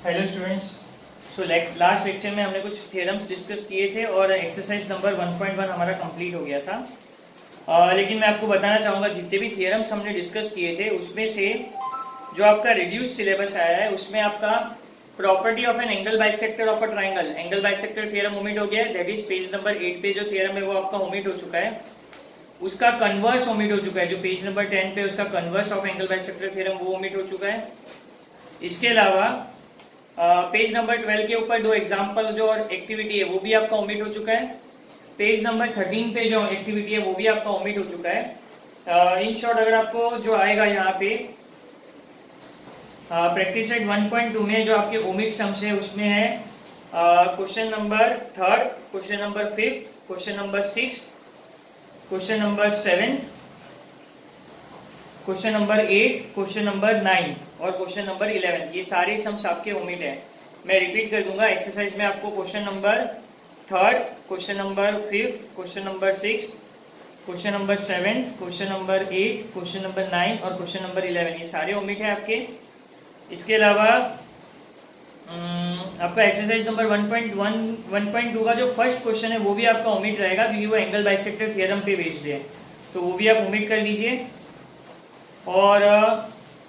Hello students. So last lecture में हमने कुछ थ्योरम्स डिस्कस किए थे और एक्सरसाइज नंबर 1.1 हमारा कंप्लीट हो गया था। लेकिन मैं आपको बताना चाहूँगा जितने भी थ्योरम्स हमने डिस्कस किए थे उसमें से जो आपका रिड्यूस सिलेबस आया है उसमें आपका property of an angle bisector of a triangle, angle bisector theorem omit हो गया है। दैट इज पेज नंबर 8 पे जो थ्योरम है वो आपका ओमिट हो चुका है। उसका कन्वर्स ओमिट हो चुका है, जो पेज नंबर 10 पे उसका converse of angle bisector theorem वो ओमिट हो चुका है। इसके अलावा पेज नंबर 12 के ऊपर दो एग्जाम्पल जो और एक्टिविटी है वो भी आपका ओमिट हो चुका है। पेज नंबर 13 पे जो एक्टिविटी है वो भी आपका ओमिट हो चुका है। इन शॉर्ट अगर आपको जो आएगा यहाँ पे प्रैक्टिस सेट 1.2 में जो आपके ओमिट सम्स है उसमें है question number 3, question number 5, question number 6, question number 7, question number 8, question number 9 और क्वेश्चन नंबर 11। ये सारे सम्स आपके ओमिट है। मैं रिपीट कर दूंगा। एक्सरसाइज में आपको question number 3, question number 5, question number 6, question number 7, question number 8, question number 9 और क्वेश्चन नंबर 11 ये सारे ओमिट है आपके। इसके अलावा आपका एक्सरसाइज नंबर 1.2 का जो फर्स्ट क्वेश्चन है वो भी आपका ओमिट रहेगा क्योंकि वो एंगल बाइसेक्टर थ्योरम पे बेस्ड है, तो वो भी आप ओमिट कर लीजिए। और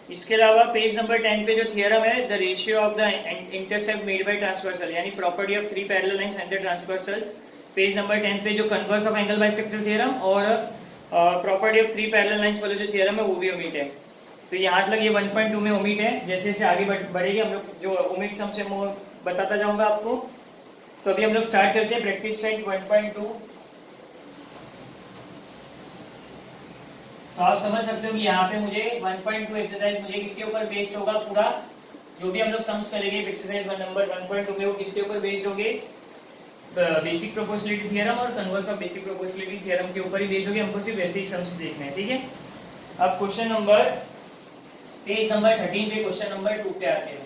इसके अलावा पेज नंबर 10 पे जो थियरम है the ratio of the intercept made by transversal, यानी property of 3 parallel lines and the transversals, page number 10 पे जो converse of angle bisector theorem और प्रॉपर्टी ऑफ 3 पैरेलल लाइंस वाला जो थ्योरम है वो भी ओमिट है। तो यहाँ तक ये 1.2 में ओमिट है। जैसे जैसे आगे बढ़ेगी हम लोग जो ओमिट सम से मैं बताता जाऊंगा आपको। तो अभी हम लोग स्टार्ट करते हैं प्रैक्टिस सेट 1.2। तो आप समझ सकते हो कि यहाँ पे मुझे 1.2 एक्सरसाइज मुझे किसके ऊपर बेस्ड होगा, पूरा जो भी हम लोग सम्स करेंगे एक्सरसाइज नंबर 1.2 में वो किसके ऊपर बेस्ड होंगे, बेसिक प्रोपोर्शनलिटी थ्योरम और converse of basic proportionality theorem के ऊपर ही बेस्ड होगी। हमको सिर्फ वैसे ही सम्स देखने हैं, ठीक है। अब क्वेश्चन नंबर पेज नंबर 13 पे क्वेश्चन नंबर 2 पे आते हैं।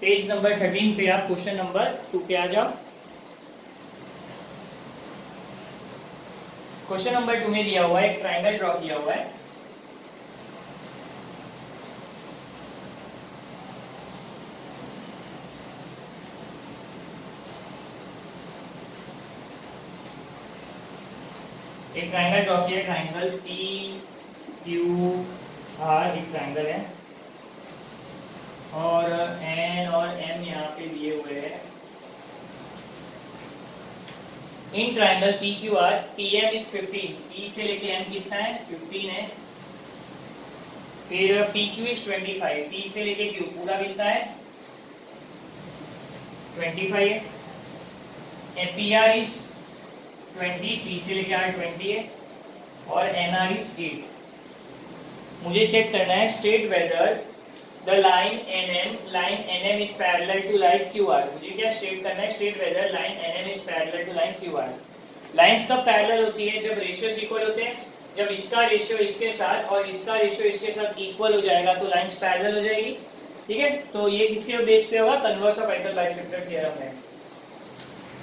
पेज नंबर 13 पे आप क्वेश्चन नंबर 2 पे आ जाओ। क्वेश्चन नंबर 2 में दिया हुआ है एक ट्राइंगल ड्रॉ किया हुआ है। एक ट्राइंगल ड्रॉ किया, ट्राइंगल पी क्यू आर एक ट्राइंगल है और एन और एम यहाँ पे दिए हुए हैं। In triangle P Q R P M is 15, P से लेके एम कितना है 15 है। फिर पी क्यू इज 25, पी से लेके क्यू पूरा कितना है 25 है। पी आर इज 20, पी से लेके आर 20 है और एन आर इज 8। मुझे चेक करना है state whether the line NM is parallel to line QR. मुझे क्या स्टेट करना है, state whether line NM is parallel to line QR. Lines कब पैरेलल होती है, जब रेशियोस इक्वल होते हैं। जब इसका रेशियो इसके साथ और इसका रेशियो इसके साथ इक्वल हो जाएगा तो लाइंस पैरेलल हो जाएगी, ठीक है। तो ये किसके बेस पे होगा, converse of angle bisector theorem है।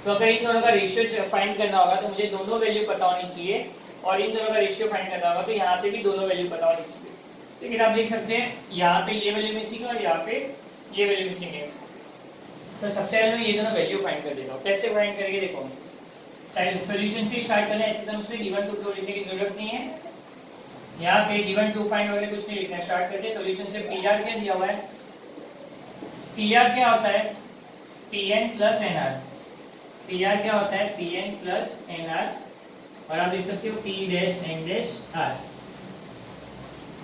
तो अगर इन दोनों का रेशियो फाइंड करना होगा तो मुझे दोनों वैल्यू पता होनी चाहिए और इन दोनों का रेशियो फाइंड करना होगा तो यहाँ पे भी दोनों वैल्यू पता होनी चाहिए। लेकिन आप देख सकते हैं यहाँ पे ये वैल्यू मिसिंग है और यहाँ पे ये वैल्यू मिसिंग है। तो सबसे पहले मैं ये दोनों वैल्यू फाइंड कर देता हूँ। कैसे फाइंड करेंगे देखो, सॉल्यूशन से स्टार्ट करना है। ऐसे सम्स में गिवन टू लिखने की जरूरत नहीं है। यहाँ पे गिवन टू फाइंड वगैरह कुछ नहीं लिखना है। स्टार्ट करते हैं सॉल्यूशन से। पी आर क्या दिया हुआ है, पी आर क्या होता है P N plus N R. P R क्या होता है P N plus N R और आप देख सकते हो P dash N dash R,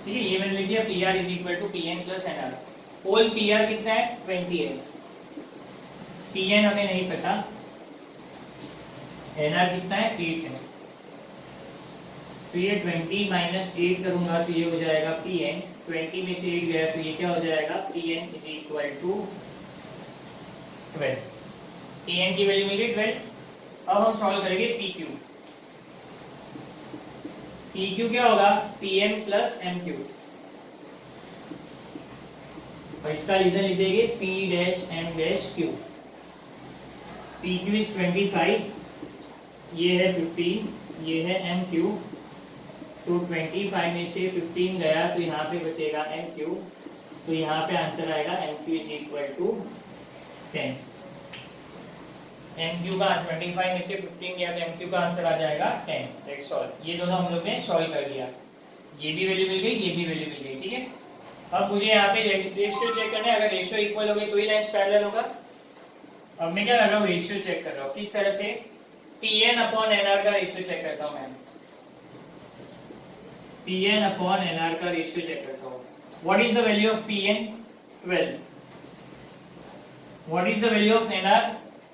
ठीक है। ये मैंने लिख दिया P R is equal to P N plus N R. Whole P R कितना है 20 है, पी एन हमें नहीं पता, एन आर कितना है 8 है। तो ये 20 माइनस 8 करूंगा तो ये हो जाएगा पी एन, 20 में से 8 गया तो ये क्या हो जाएगा P N is equal to 12। P N की वैल्यू मिली 12। अब हम सॉल्व करेंगे पी क्यू। पी क्यू क्या होगा P M plus M Q और इसका रीजन लिख देंगे P dash M dash Q. P Q is 25, ये है 15, ये है एम क्यू। तो 25 में से 15 गया तो यहाँ पे बचेगा एम क्यू, तो यहाँ पे आंसर आएगा M Q is equal to 10। MQ का 25 में से 15 गया तो MQ का आंसर आ जाएगा 10। That's all. ये दोनों हम लोग ने सॉल्व कर दिया। ये भी वैल्यू मिल गई, ये भी वैल्यू मिल गई, ठीक है। अब मुझे यहाँ पे रेशियो चेक करना है। अगर रेशियो इक्वल हो गई तो ही लाइंस पैरेलल होगा। अब मैं क्या कर रहा हूँ, रेशियो चेक कर रहा हूँ। किस तरह से? Pn/Nr का रेशियो चेक करता हूँ मैं। Pn/Nr का रेशियो चेक करता हूँ। What is the value of Pn? 12। What is the value of Nr?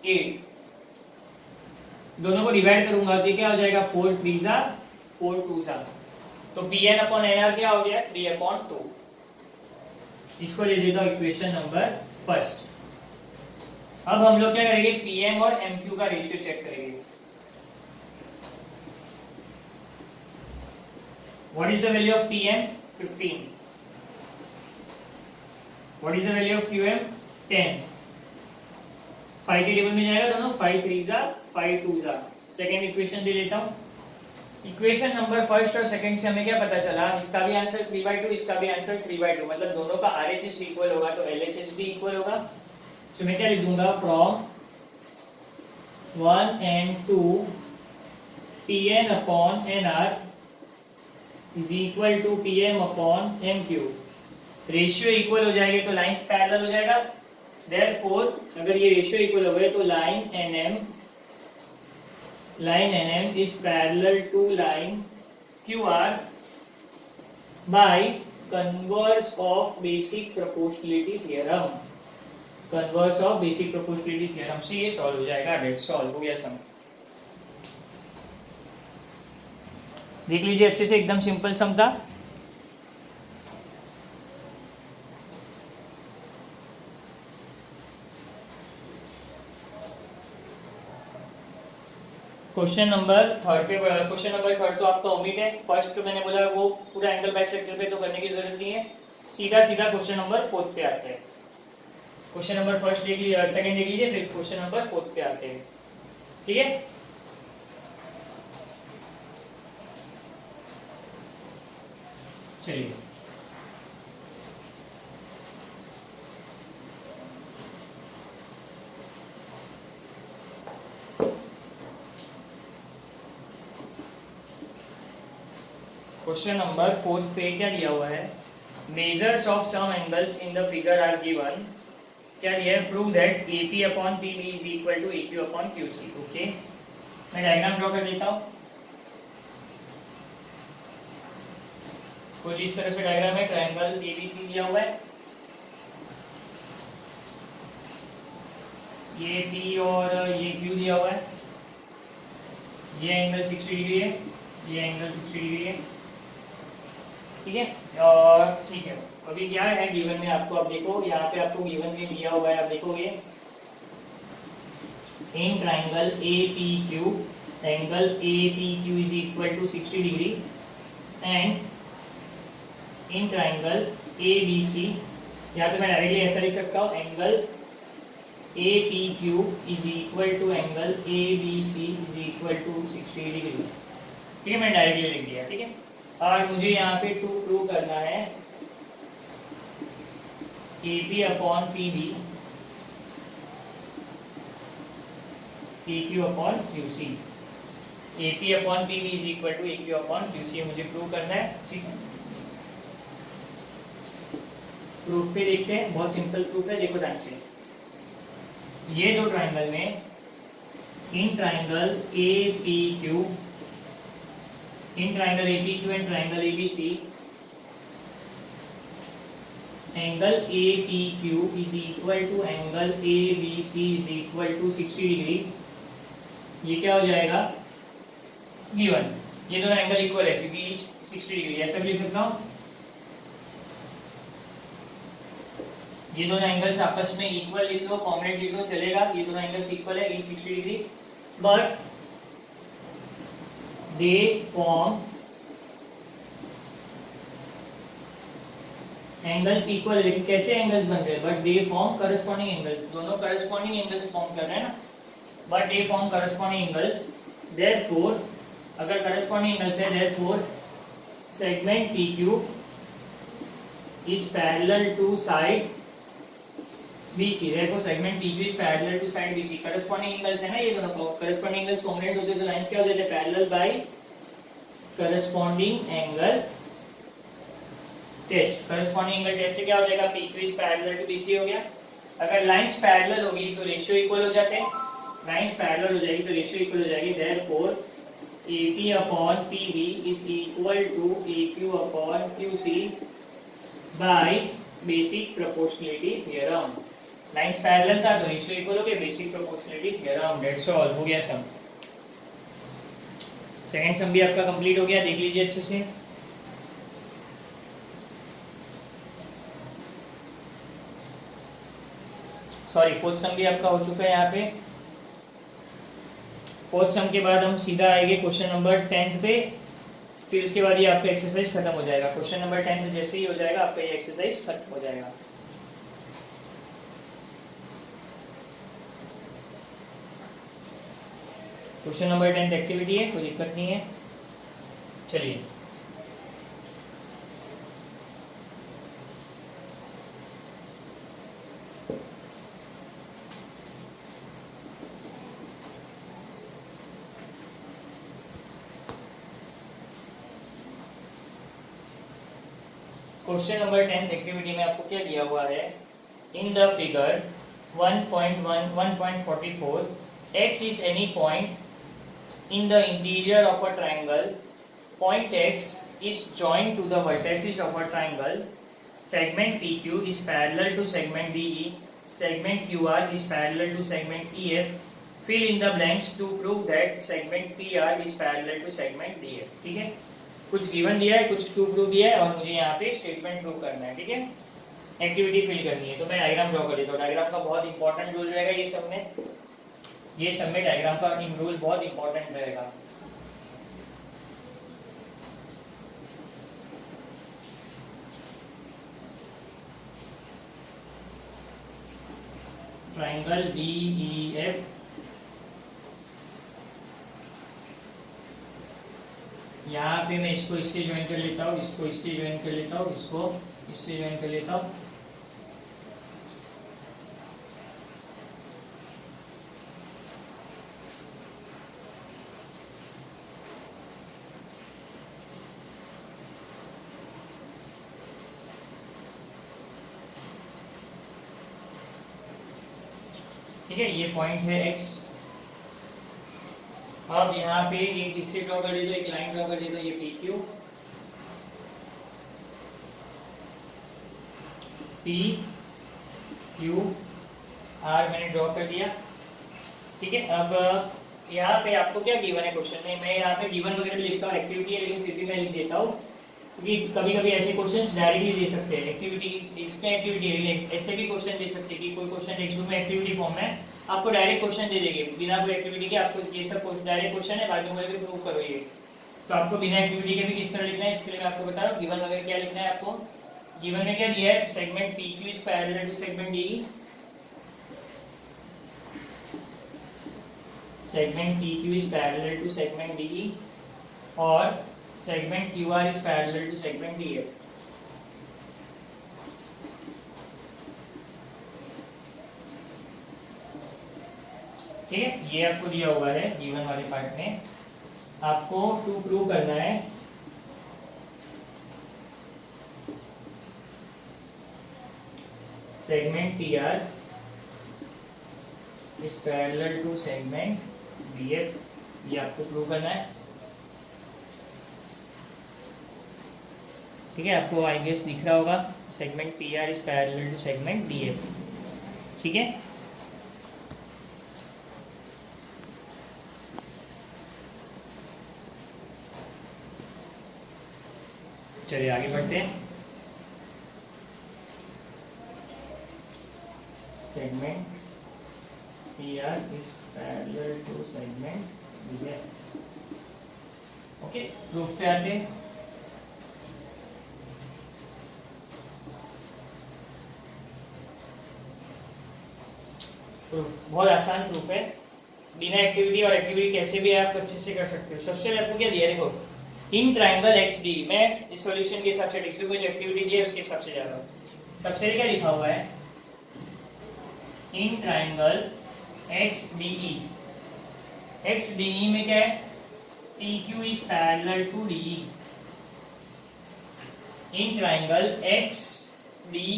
8। दोनों को डिवाइड करूंगा तो क्या हो जाएगा? 4 3 सा 4 2 सा। तो Pn/Nr क्या हो गया? 3/2। इसको ले देता हूँ इक्वेशन नंबर फर्स्ट। अब हम लोग क्या करेंगे? Pm और Mq का रेशियो चेक करेंगे। What is the value of Pm? 15. What is the value of Qm? 10. 5 के टेबल में जाएगा दोनों। 5 3 सा 5 2 सा। सेकेंड इक्वेशन दे देता हूँ। इक्वेशन नंबर फर्स्ट और सेकंड से हमें क्या पता चला? इसका भी आंसर 3/2, इसका भी आंसर 3/2। मतलब दोनों का RHS इक्वल होगा तो LHS भी इक्वल होगा। तो मैं क्या लिख दूंगा? From 1 and 2 Pn/Nr is equal to Pm/Mq। Ratio equal हो जाएंगे तो लाइंस पैरेलल हो जाएगा। देयरफॉर अगर ये रेशियो इक्वल हो गए तो line NM is parallel to line QR by converse of basic proportionality theorem। converse of basic proportionality theorem से ये सॉल्व हो जाएगा। डेट सॉल्व हो गया सम। देख लीजिए अच्छे से, एकदम सिंपल सम था। क्वेश्चन नंबर थर्ड तो आपका ओमिट है। फर्स्ट तो मैंने बोला वो पूरा एंगल बाइसेक्टर पे तो करने की जरूरत नहीं है। सीधा सीधा क्वेश्चन नंबर 4 पे आते हैं। क्वेश्चन नंबर फर्स्ट देख लीजिए, सेकंड देख लीजिए, फिर क्वेश्चन नंबर 4 पे आते हैं, ठीक है। चलिए क्वेश्चन नंबर 4 पे क्या दिया हुआ है? Measures of some angles in the figure are given. क्या दिया है? Prove that AP/PB is equal to AQ/QC। Okay, मैं डायग्राम ड्रॉ कर देता हूँ। कुछ इस तरह से डायग्राम है। ट्रायंगल ABC दिया हुआ है, ये P और ये Q दिया हुआ है। ये एंगल 60 डिग्री है, ये एंगल 60 डिग्री है, ठीक है। और ठीक है, अभी क्या है गिवन में आपको, अब देखो यहाँ पे आपको गिवन में दिया हुआ है। आप देखोगे in triangle APQ, angle APQ is equal to 60 degree and in triangle ABC, या तो मैं डायरेक्टली ऐसा लिख सकता हूँ, angle APQ is equal to angle ABC is equal to 60 degree, ठीक है। मैंने डायरेक्टली लिख दिया, ठीक है। और मुझे यहाँ पे टू प्रूव करना है AP/PB AQ/QC। AP/PB is equal to AQ/QC मुझे प्रूव करना है, ठीक है। प्रूफ पे देखते हैं, बहुत सिंपल प्रूफ है, देखो ध्यान से। ये दो ट्राइंगल में, in triangle APQ, in triangle APQ and triangle ABC, angle APQ is equal to angle ABC is equal to 60 degree. ये क्या हो जाएगा? गिवन। ये दोनों एंगल इक्वल है क्योंकि ईच 60 डिग्री, ऐसा भी लिख सकता हूँ। ये दोनों एंगल्स आपस में इक्वल लिख लो, कॉम्बिनेट लिख लो, चलेगा। ये दोनों एंगल्स इक्वल है, each 60 degree, but they form angles equal. लेकिन कैसे एंगल्स बन रहे हैं? But they form corresponding angles. दोनों करस्पॉन्डिंग एंगल्स फॉर्म कर रहे हैं ना, but they form corresponding angles. Therefore अगर करस्पॉन्डिंग एंगल्स है, therefore segment PQ is parallel to side BC, therefore segment PQ is parallel to side BC. Corresponding angles है ना ये दोनों, corresponding angles congruent होते हैं तो lines क्या हो जाते हैं, parallel by corresponding angle test. corresponding angle test से क्या हो जाएगा, PQ is parallel to BC हो गया. अगर लाइंस पैरेलल होगी तो रेशियो इक्वल हो जाते हैं, लाइंस पैरेलल हो जाएगी तो रेशियो इक्वल हो जाएगी. therefore AP upon PB is equal to AQ upon QC by basic proportionality theorem. Lines parallel था तो रेशियो इक्वल हो गया, basic proportionality theorem. That's all, हो गया सम. सेकंड सम भी आपका कंप्लीट हो गया, देख लीजिए अच्छे से. सॉरी, फोर्थ सम भी आपका हो चुका है यहाँ पे. फोर्थ सम के बाद हम सीधा आएंगे क्वेश्चन नंबर 10 पे, फिर उसके बाद ये आपका एक्सरसाइज खत्म हो जाएगा. क्वेश्चन नंबर 10 जैसे ही हो जाएगा आपका ये एक्सरसाइज खत्म हो जाएगा. क्वेश्चन नंबर 10 एक्टिविटी है, कोई दिक्कत नहीं है. चलिए क्वेश्चन नंबर 10 एक्टिविटी में आपको क्या दिया हुआ है. इन the figure 1.44 x is any point in the interior of a triangle. Point x is joined to the vertices of a triangle. Segment PQ is parallel to segment DE. Segment QR is parallel to segment EF. Fill in the blanks to prove that segment PR is parallel to segment DF. ठीक है, कुछ given दिया है, कुछ to prove दिया है और मुझे यहाँ पे स्टेटमेंट प्रूव करना है. ठीक है, एक्टिविटी फिल करनी है. तो मैं डायग्राम ड्रॉ कर देता हूँ. डायग्राम का बहुत इंपॉर्टेंट रूल रहेगा ये सब में, ये सब में डायग्राम का रूल बहुत इंपॉर्टेंट रहेगा. ट्राइंगल DEF यहाँ पे मैं इसको इससे ज्वाइन कर लेता हूँ, इसको इससे ज्वाइन कर लेता हूँ, इसको इससे ज्वाइन कर लेता हूँ. ठीक है, ये पॉइंट है x. अब यहाँ पे एक इससे ड्रॉ कर दे दो, एक लाइन ड्रॉ कर दे दो, ये PQ PQR मैंने ड्रॉ कर दिया. ठीक है, अब यहाँ पे आपको क्या गिवन है क्वेश्चन में, मैं यहाँ पे गिवन वगैरह भी लिखता हूँ, एक्टिविटी है लेकिन फिर भी मैं लिख देता हूँ क्योंकि कभी कभी ऐसे क्वेश्चंस डायरेक्टली दे सकते हैं. एक्टिविटी इसमें एक्टिविटी है, ऐसे भी क्वेश्चन दे सकते हैं कि कोई क्वेश्चन टेक्स्ट बुक में एक्टिविटी फॉर्म में आपको डायरेक्ट क्वेश्चन दे देंगे बिना कोई एक्टिविटी के. आपको ये सब डायरेक्ट क्वेश्चन है, बाकी वगैरह प्रूव करो ये. तो आपको बिना एक्टिविटी के भी किस तरह लिखना है इसके लिए मैं आपको बता रहा हूँ. गिवन वगैरह क्या लिखना है आपको. गिवन में क्या दिया है, segment PQ is parallel to segment DE. Segment PQ is parallel to segment DE और segment QR is parallel to segment DF. ठीक है, ये आपको दिया हुआ है गिवन वाले पार्ट में. आपको टू प्रूव करना है segment PR is parallel to segment DF. ये आपको प्रूव करना है. ठीक है, आपको आई गेस दिख रहा होगा segment PR is parallel to segment DF. ठीक है, चलिए आगे बढ़ते हैं. Segment PR is parallel to segment DF. Okay, proof पे आते हैं. प्रूफ बहुत आसान प्रूफ है, बिना एक्टिविटी और एक्टिविटी कैसे भी आप अच्छे से कर सकते हो. सबसे पहले आपको क्या दिया है, देखो इन ट्राइंगल XD. मैं इस सॉल्यूशन के हिसाब से टेक्स्ट को जो एक्टिविटी दी है उसके हिसाब से जा रहा हूँ. सबसे क्या लिखा हुआ है, in triangle X D E. X D E में क्या है, P Q is parallel to D E. In triangle X D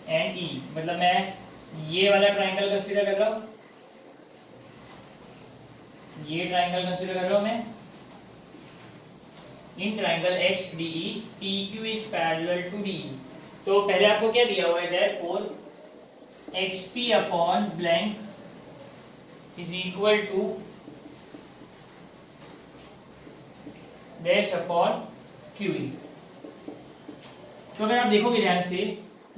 and E, मतलब मैं ये वाला ट्राइंगल कंसीडर कर रहा हूं, ये ट्राइंगल कंसीडर कर रहा हूं मैं। In triangle X D E P Q is parallel to D E. तो पहले आपको क्या दिया हुआ है, therefore X P upon blank is equal to dash upon Q E. तो अगर आप देखोगे ध्यान से,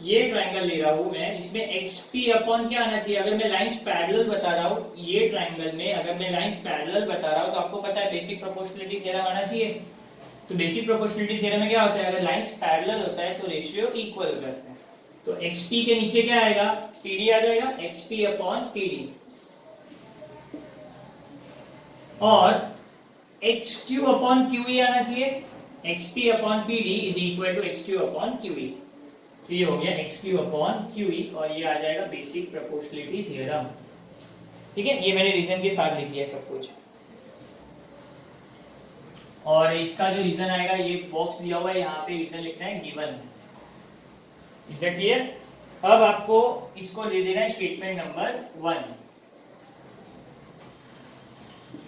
ये ट्राइंगल ले रहा हूं मैं, इसमें एक्स पी अपॉन क्या आना चाहिए, अगर मैं लाइंस पैरेलल बता रहा हूं ये ट्राइंगल में, अगर मैं लाइंस पैरेलल बता रहा हूं तो आपको पता है बेसिक प्रोपोर्शनलिटी थ्योरम आना चाहिए। तो बेसिक प्रोपोर्शनलिटी थ्योरम में क्या होता है, अगर लाइंस पैरेलल होता है तो रेशियो इक्वल हो जाता है। तो एक्स पी के नीचे क्या आएगा, पीडी आ जाएगा, एक्स पी अपॉन पीडी, और X Q upon Q E आना चाहिए, X P upon P D is equal to X Q upon Q E. तो ये हो गया X Q upon Q E, और ये आ जाएगा बेसिक प्रोपोर्शनलिटी थ्योरम। ठीक है, ये मैंने रीजन के साथ लिख दिया सब कुछ, और इसका जो रीजन आएगा ये बॉक्स दिया हुआ है, यहाँ पे रीजन लिखना है गिवन। Is that clear? अब आपको इसको दे देना है स्टेटमेंट नंबर 1।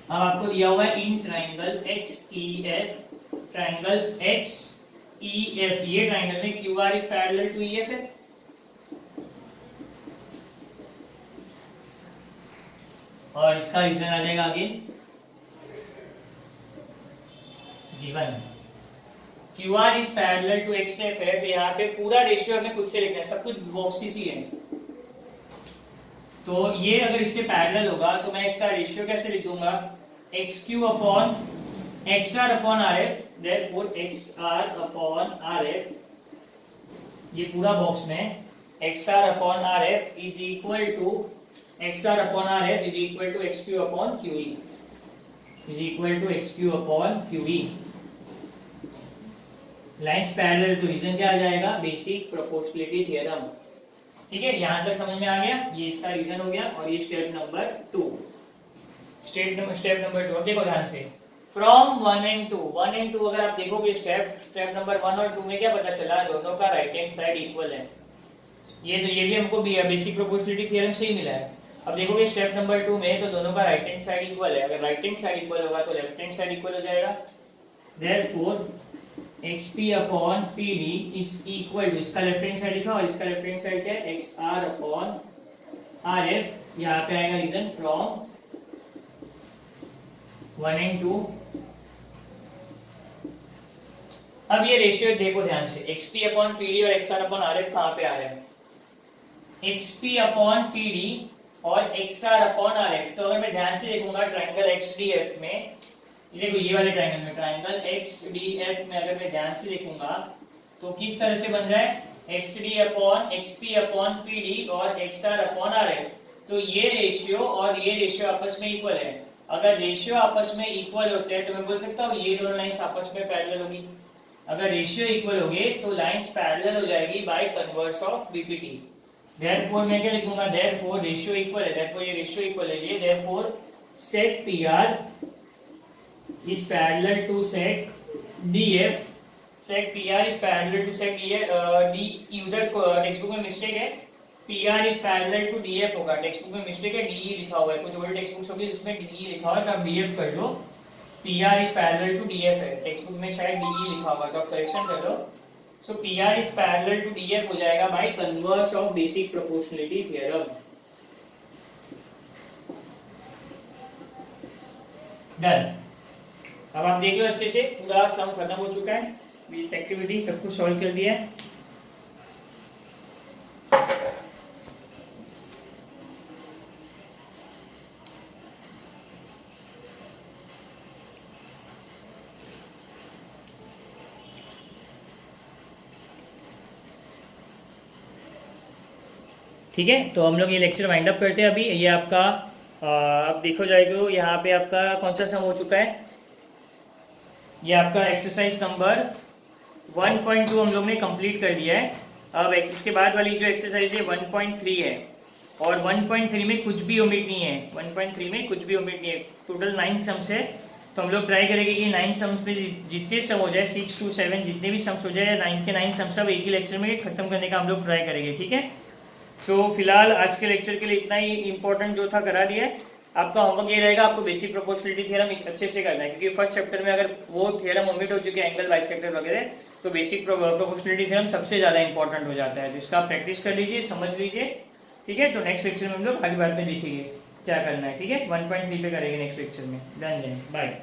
अब आपको दिया हुआ है in triangle X E F, triangle X E F, ये ट्राइंगल में Q R is parallel to E F है। और इसका रीजन आ जाएगा आगे given, Q R is parallel to X F है, तो यहाँ पे पूरा रेशियो हमें खुद से लिखना है, सब कुछ बॉक्सेस ही है। तो ये अगर इससे पैरेलल होगा तो मैं इसका रेशियो कैसे लिख दूंगा, X Q upon X R upon R F, therefore X R upon R F, ये पूरा बॉक्स में X R upon R F is equal to X R upon R F is equal to X Q upon Q E, is equal to X Q upon Q E. Lines parallel, तो reason क्या आ जाएगा, basic proportionality theorem. ठीक है, यहां तक समझ में आ गया, ये इसका रीजन हो गया, और ये स्टेप नंबर 2। स्टेप नंबर 2, अब देखो ध्यान से, फ्रॉम 1 एंड 2 अगर आप देखोगे स्टेप नंबर 1 और 2 में क्या पता चला, दोनों का राइट हैंड साइड इक्वल है। ये भी हमको बेसिक प्रोपोर्शनलिटी थ्योरम से ही मिला है। अब देखोगे स्टेप नंबर 2 में, तो दोनों का राइट हैंड साइड इक्वल है। अगर राइट हैंड साइड इक्वल होगा तो लेफ्ट हैंड साइड इक्वल हो जाएगा। Therefore xp upon pd is equal to, इसका लेफ्ट हैंड साइड लिखा और इसका लेफ्ट हैंड साइड क्या है, xr अपॉन rf। यहाँ पे आएगा रीजन फ्रॉम 1 एंड 2। अब ये रेशियो देखो ध्यान से, xp अपॉन pd और xr अपॉन rf कहाँ पे आ रहे हैं, xp अपॉन pd और xr अपॉन rf। तो अगर मैं ध्यान से देखूंगा ट्राइंगल xdf में, देखो ये वाले ट्राइंगल में, ट्राइंगल xdf में अगर मैं ध्यान से देखूंगा तो किस तरह से बन रहा है, xd upon xp upon pd और xr अपॉन rf। तो ये रेशियो और ये रेशियो आपस में इक्वल है। अगर रेशियो आपस में इक्वल होते हैं तो मैं बोल सकता हूँ ये दोनों लाइंस आपस में पैरेलल होगी। अगर रेशियो इक्वल होंगे तो लाइंस पैरेलल हो जाएगी by converse of BPT. Therefore मैं क्या लिखूंगा, देयरफॉर रेशियो इक्वल है, देयरफॉर ये रेशियो इक्वल है, ये therefore set PR is parallel to set df, set pr is parallel to set d, उधर टेक्स्ट बुक में मिस्टेक है, pr is parallel to df होगा, टेक्स्ट बुक में mistake है, de लिखा हुआ है, कुछ ओल्ड टेक्स्ट बुक्स होगी उसमें de लिखा हुआ है, तो आप df कर लो, pr is parallel to df है, टेक्स्ट बुक में शायद de लिखा होगा तो आप करेक्शन कर लो। सो pr is parallel to df हो जाएगा by converse of basic proportionality theorem. Done. अब आप देख लो अच्छे से, पूरा सम खत्म हो चुका है, विथ एक्टिविटी सब कुछ सॉल्व कर दिया है। ठीक है, तो हम लोग ये लेक्चर वाइंड अप करते हैं। अभी ये आपका अब देखो जाएगा, यहाँ पे आपका कौन सा सम हो चुका है, ये आपका एक्सरसाइज नंबर 1.2 हम लोग ने कंप्लीट कर दिया है। अब इसके बाद वाली जो एक्सरसाइज है 1.3 है, और 1.3 में कुछ भी ओमिट नहीं है, 1.3 में कुछ भी ओमिट नहीं है। टोटल 9 सम्स है, तो हम लोग ट्राई करेंगे कि 9 सम्स में जितने सम हो जाए 6 to 7 जितने भी सम्स हो जाए 9 के 9 सम्स सब एक ही लेक्चर में खत्म करने का हम लोग ट्राई करेंगे, ठीक है। सो फिलहाल आज के लेक्चर के लिए इतना ही इंपॉर्टेंट जो था करा दिया है। आपका होमवर्क ये रहेगा, आपको बेसिक प्रोपोर्शनलिटी थ्योरम अच्छे से करना है, क्योंकि फर्स्ट चैप्टर में अगर वो थ्योरम ओमिट हो चुके हैं एंगल बाइसेक्टर वगैरह, तो बेसिक प्रोपोर्शनलिटी थ्योरम सबसे ज़्यादा इंपॉर्टेंट हो जाता है। तो इसका आप प्रैक्टिस कर लीजिए, समझ लीजिए, ठीक है। तो नेक्स्ट लेक्चर में हम लोग आगे बात में देखेंगे क्या करना है, ठीक है। 1.3 पे करेंगे नेक्स्ट लेक्चर में। Done, bye.